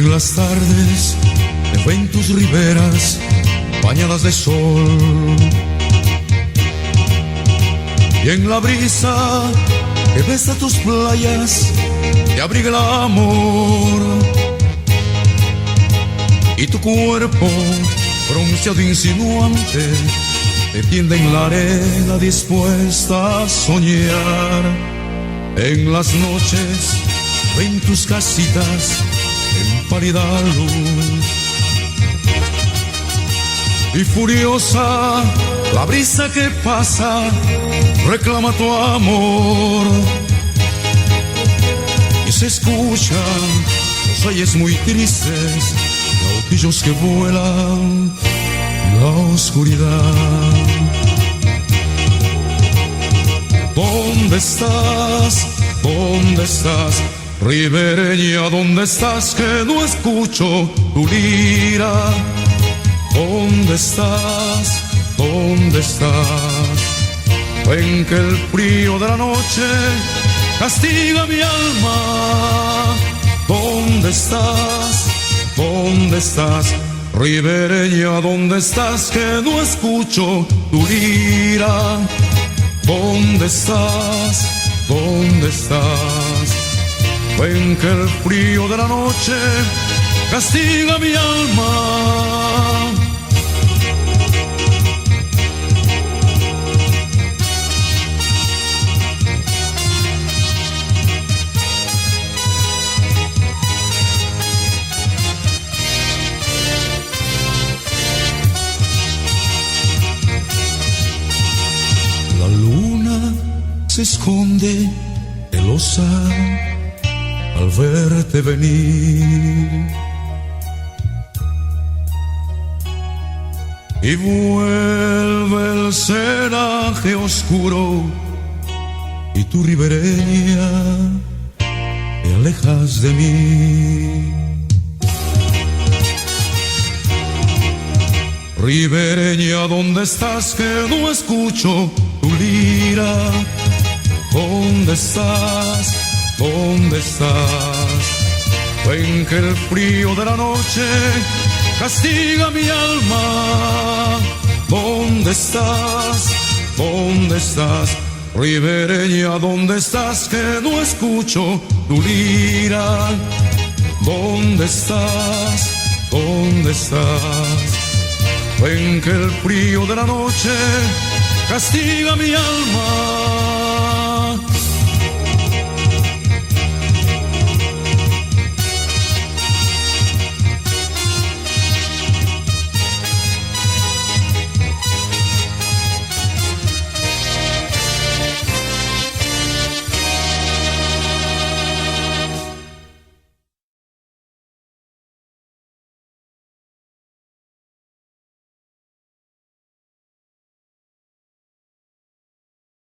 En las tardes me ven tus riberas bañadas de sol, y en la brisa que besa tus playas te abriga el amor, y tu cuerpo bronceado insinuante te tiende en la arena dispuesta a soñar. En las noches ven tus casitas en pálida luz, y furiosa la brisa que pasa reclama tu amor, y se escuchan los ayes muy tristes, gautillos que vuelan en la oscuridad. ¿Dónde estás? ¿Dónde estás? Ribereña, ¿dónde estás? Que no escucho tu lira. ¿Dónde estás? ¿Dónde estás? Ven que el frío de la noche castiga mi alma. ¿Dónde estás? ¿Dónde estás? Ribereña, ¿dónde estás? Que no escucho tu lira. ¿Dónde estás? ¿Dónde estás? Ven que el frío de la noche castiga mi alma. La luna se esconde celosa al verte venir, y vuelve el celaje oscuro, y tu ribereña te alejas de mí. Ribereña, ¿dónde estás? Que no escucho tu lira. ¿Dónde estás? ¿Dónde estás? Ven que el frío de la noche castiga mi alma. ¿Dónde estás? ¿Dónde estás? Ribereña, ¿dónde estás? Que no escucho tu lira. ¿Dónde estás? ¿Dónde estás? Ven que el frío de la noche castiga mi alma.